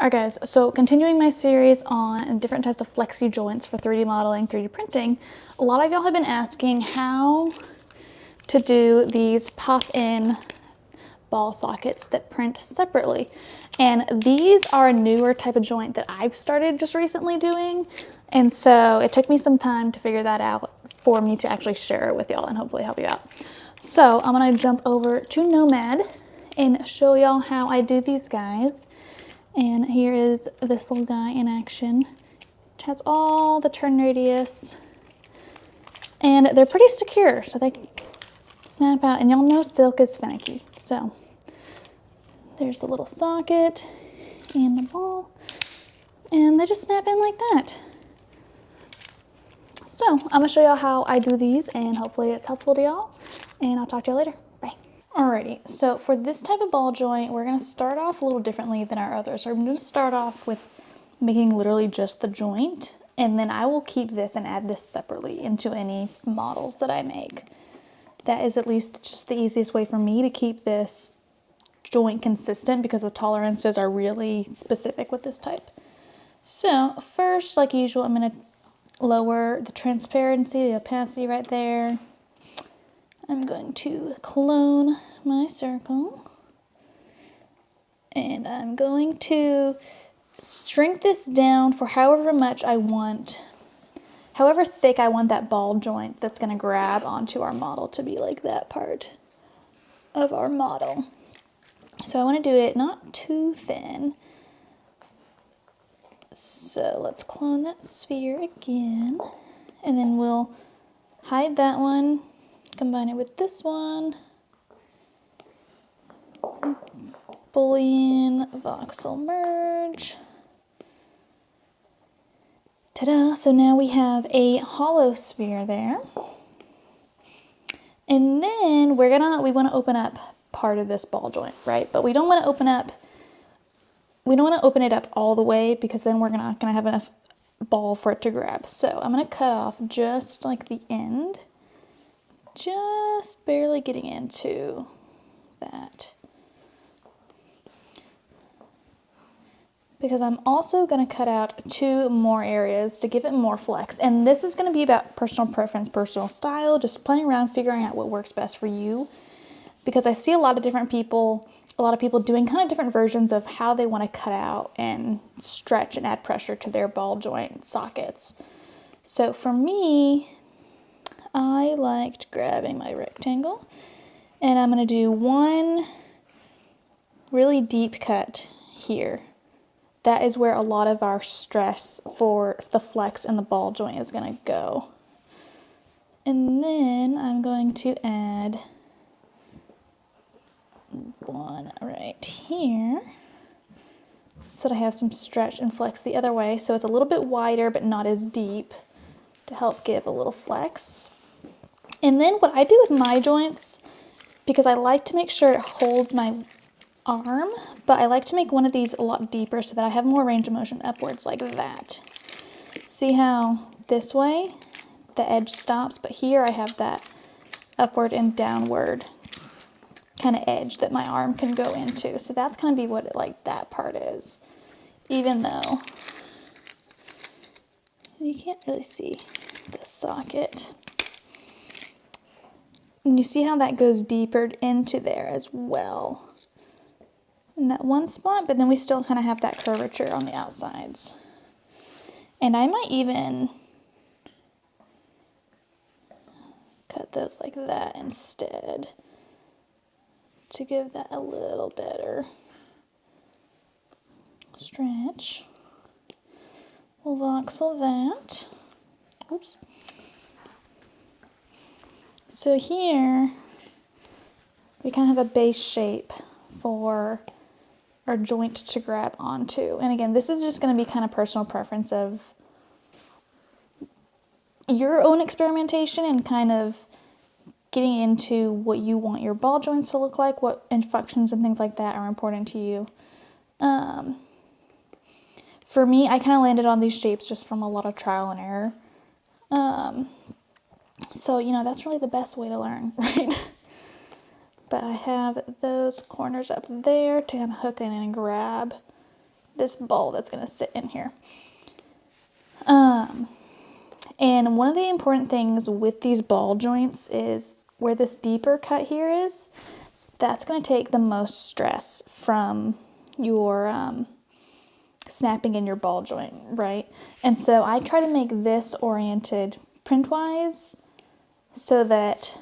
Alright guys, so continuing my series on different types of flexi joints for 3D modeling, 3D printing, a lot of y'all have been asking how to do these pop-in ball sockets that print separately. And these are a newer type of joint that I've started just recently doing. And so it took me some time to figure that out for me to actually share it with y'all and hopefully help you out. So I'm gonna jump over to Nomad and show y'all how I do these guys. And here is this little guy in action. It has all the turn radius and they're pretty secure, so they snap out, and y'all know silk is finicky. So there's the little socket and the ball, and they just snap in like that. So I'm gonna show y'all how I do these and hopefully it's helpful to y'all, and I'll talk to y'all later. Bye. Alrighty, so for this type of ball joint, we're gonna start off a little differently than our others. So I'm gonna start off with making literally just the joint, and then I will keep this and add this separately into any models that I make. That is at least just the easiest way for me to keep this joint consistent because the tolerances are really specific with this type. So first, like usual, I'm gonna lower the transparency, the opacity right there. I'm going to clone my circle, and I'm going to shrink this down for however much I want, however thick I want that ball joint that's going to grab onto our model to be, like that part of our model. So I want to do it not too thin. So let's clone that sphere again, and then we'll hide that one, combine it with this one, Boolean voxel merge. Ta-da! So now we have a hollow sphere there. And then we want to open up part of this ball joint, right? But we don't want to open it up all the way because then we're not going to have enough ball for it to grab. So I'm going to cut off just like the end, just barely getting into that. Because I'm also going to cut out 2 more areas to give it more flex. And this is going to be about personal preference, personal style, just playing around, figuring out what works best for you. Because I see a lot of people doing kind of different versions of how they want to cut out and stretch and add pressure to their ball joint sockets. So for me, I liked grabbing my rectangle, and I'm going to do one really deep cut here. That is where a lot of our stress for the flex and the ball joint is going to go. And then I'm going to add one right here so that I have some stretch and flex the other way. So it's a little bit wider but not as deep to help give a little flex. And then what I do with my joints, because I like to make sure it holds my arm, but I like to make one of these a lot deeper so that I have more range of motion upwards like that. See how this way the edge stops, but here I have that upward and downward kind of edge that my arm can go into. So that's going to be what that part is, even though you can't really see the socket. And you see how that goes deeper into there as well in that one spot, but then we still kind of have that curvature on the outsides. And I might even cut those like that instead to give that a little better stretch. We'll voxel that. Oops. So here we kind of have a base shape for our joint to grab onto. And again, this is just going to be kind of personal preference of your own experimentation and kind of getting into what you want your ball joints to look like, what inflections and things like that are important to you. For me, I kind of landed on these shapes just from a lot of trial and error. So, that's really the best way to learn, right? But I have those corners up there to kind of hook in and grab this ball that's going to sit in here. And one of the important things with these ball joints is where this deeper cut here is, that's going to take the most stress from your snapping in your ball joint, right? And so I try to make this oriented printwise so that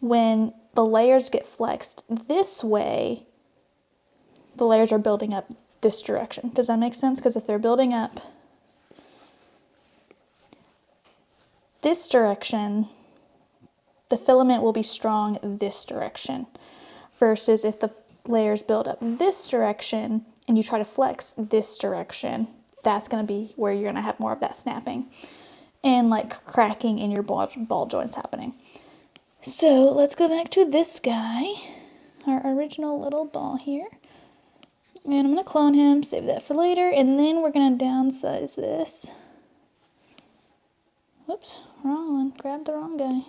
when the layers get flexed this way, the layers are building up this direction. Does that make sense? Because if they're building up this direction, the filament will be strong this direction. Versus if the layers build up this direction and you try to flex this direction, that's going to be where you're going to have more of that snapping and like cracking in your ball joints happening. So let's go back to this guy, our original little ball here. And I'm going to clone him, save that for later, and then we're going to downsize this. Whoops, wrong one, grabbed the wrong guy.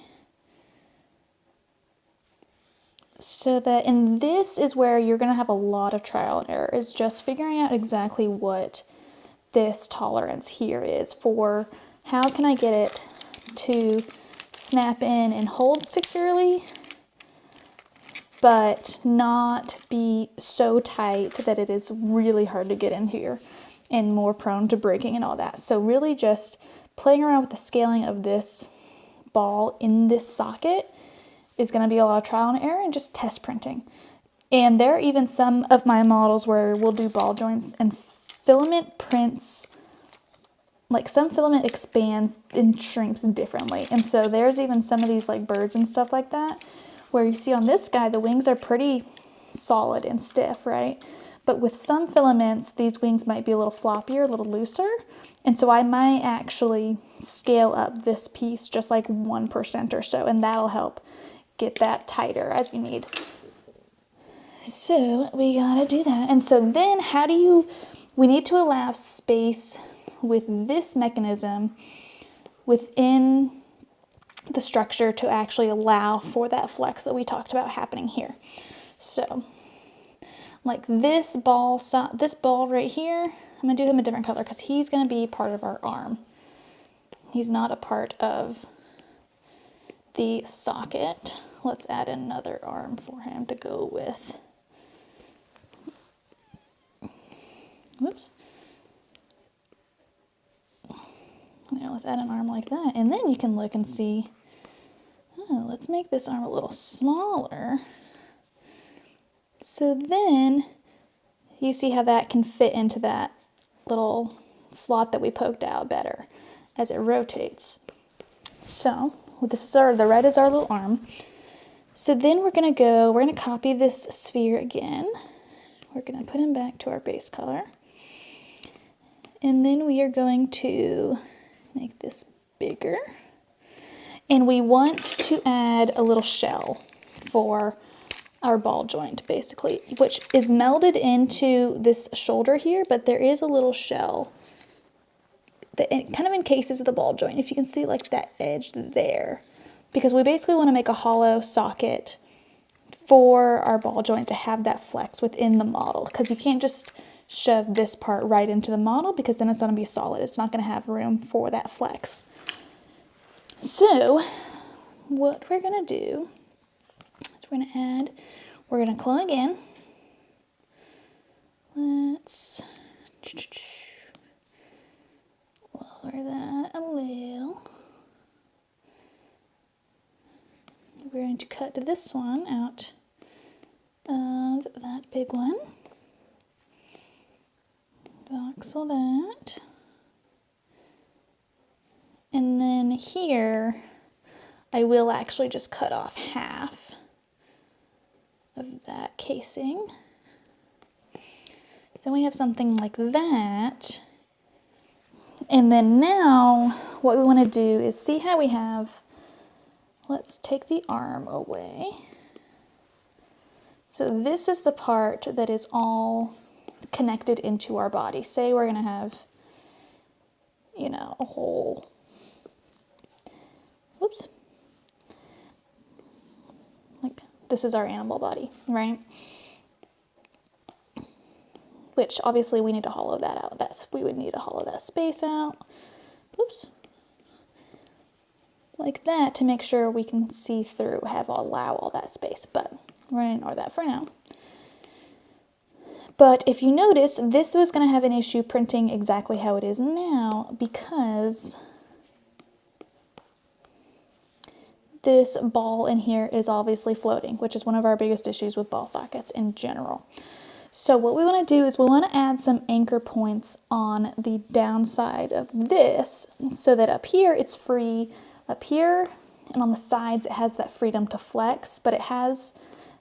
So that, and this is where you're going to have a lot of trial and error, is just figuring out exactly what this tolerance here is for how can I get it to snap in and hold securely, but not be so tight that it is really hard to get in here and more prone to breaking and all that. So really just playing around with the scaling of this ball in this socket is going to be a lot of trial and error and just test printing. And there are even some of my models where we'll do ball joints and filament prints, like some filament expands and shrinks differently. And so there's even some of these like birds and stuff like that, where you see on this guy, the wings are pretty solid and stiff, right? But with some filaments, these wings might be a little floppier, a little looser. And so I might actually scale up this piece just like 1% or so, and that'll help get that tighter as you need. So we gotta do that. And so then we need to allow space with this mechanism within the structure to actually allow for that flex that we talked about happening here. So like this ball right here, I'm gonna do him a different color because he's gonna be part of our arm. He's not a part of the socket. Let's add another arm for him to go with. Whoops. Now let's add an arm like that. And then you can look and see, oh, let's make this arm a little smaller. So then you see how that can fit into that little slot that we poked out better as it rotates. So this is the red is our little arm. So then we're gonna copy this sphere again. We're gonna put him back to our base color. And then we are going to make this bigger. And we want to add a little shell for our ball joint, basically, which is melded into this shoulder here, but there is a little shell that kind of encases the ball joint, if you can see like that edge there, because we basically want to make a hollow socket for our ball joint to have that flex within the model, because you can't just shove this part right into the model because then it's going to be solid. It's not going to have room for that flex. So what we're going to do is we're going to clone again. Let's lower that a little. We're going to cut this one out of that big one. Voxel that. And then here, I will actually just cut off half of that casing. So we have something like that. And then now, what we want to do is see how we have, let's take the arm away. So this is the part that is all connected into our body. Say we're going to have, you know, a whole, whoops, like this is our animal body, right? which obviously we need to hollow that out. We would need to hollow that space out. Oops. Like that, to make sure we can see through, allow all that space, but we're going to ignore that for now. But if you notice, this was going to have an issue printing exactly how it is now, because this ball in here is obviously floating, which is one of our biggest issues with ball sockets in general. So what we want to do is we want to add some anchor points on the downside of this, so that up here it's free, up here and on the sides it has that freedom to flex, but it has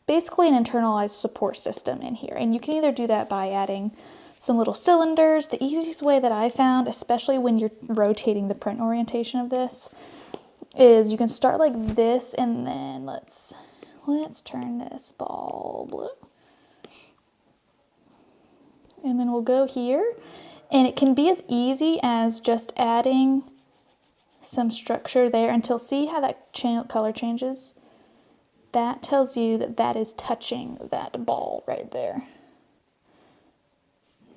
basically an internalized support system in here. And you can either do that by adding some little cylinders. The easiest way that I found, especially when you're rotating the print orientation of this, is you can start like this, and then let's turn this ball blue. And then we'll go here, and it can be as easy as just adding some structure there until, see how that color changes? That tells you that that is touching that ball right there.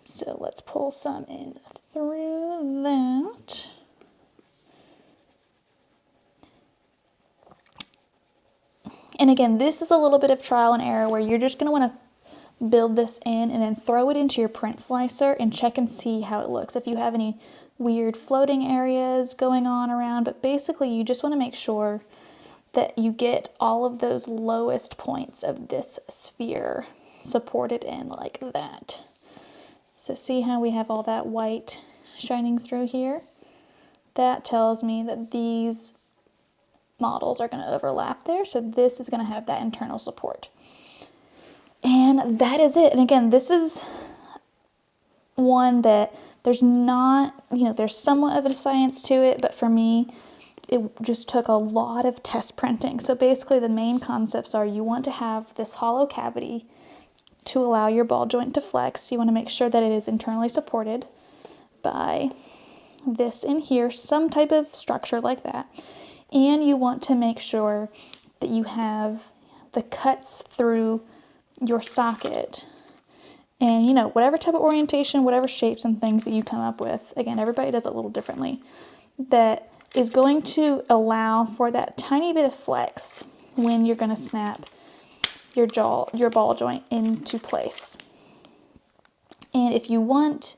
So let's pull some in through that. And again, this is a little bit of trial and error where you're just going to want to build this in and then throw it into your print slicer and check and see how it looks. If you have any weird floating areas going on around, but basically you just want to make sure that you get all of those lowest points of this sphere supported in like that. So see how we have all that white shining through here? That tells me that these models are going to overlap there, so this is going to have that internal support. And that is it. And again, this is one that there's not, there's somewhat of a science to it, but for me, it just took a lot of test printing. So basically the main concepts are, you want to have this hollow cavity to allow your ball joint to flex. You want to make sure that it is internally supported by this in here, some type of structure like that. And you want to make sure that you have the cuts through your socket. And whatever type of orientation, whatever shapes and things that you come up with, again, everybody does it a little differently, that is going to allow for that tiny bit of flex when you're going to snap your ball joint into place. And if you want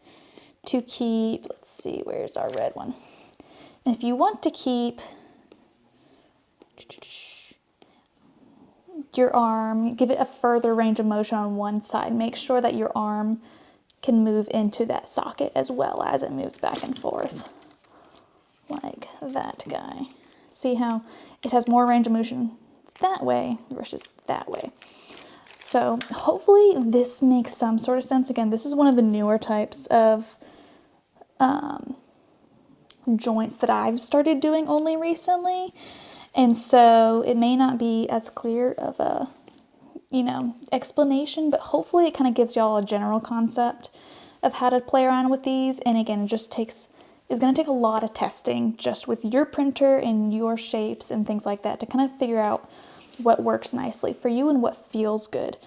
to keep, let's see, where's our red one? And if you want to keep your arm, give it a further range of motion on one side, make sure that your arm can move into that socket as well as it moves back and forth. Like that guy. See how it has more range of motion that way versus that way. So hopefully this makes some sort of sense. Again, this is one of the newer types of joints that I've started doing only recently. And so it may not be as clear of a, explanation, but hopefully it kind of gives y'all a general concept of how to play around with these. And again, it is going to take a lot of testing just with your printer and your shapes and things like that to kind of figure out what works nicely for you and what feels good.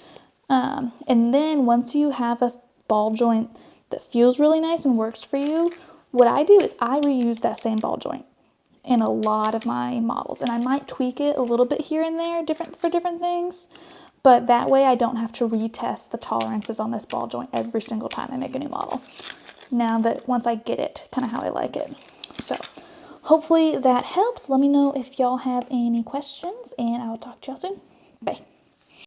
And then once you have a ball joint that feels really nice and works for you, what I do is I reuse that same ball joint in a lot of my models, and I might tweak it a little bit here and there for different things, but that way I don't have to retest the tolerances on this ball joint every single time I make a new model. Now that once I get it kind of how I like it. So hopefully that helps. Let me know if y'all have any questions, and I'll talk to y'all soon. Bye.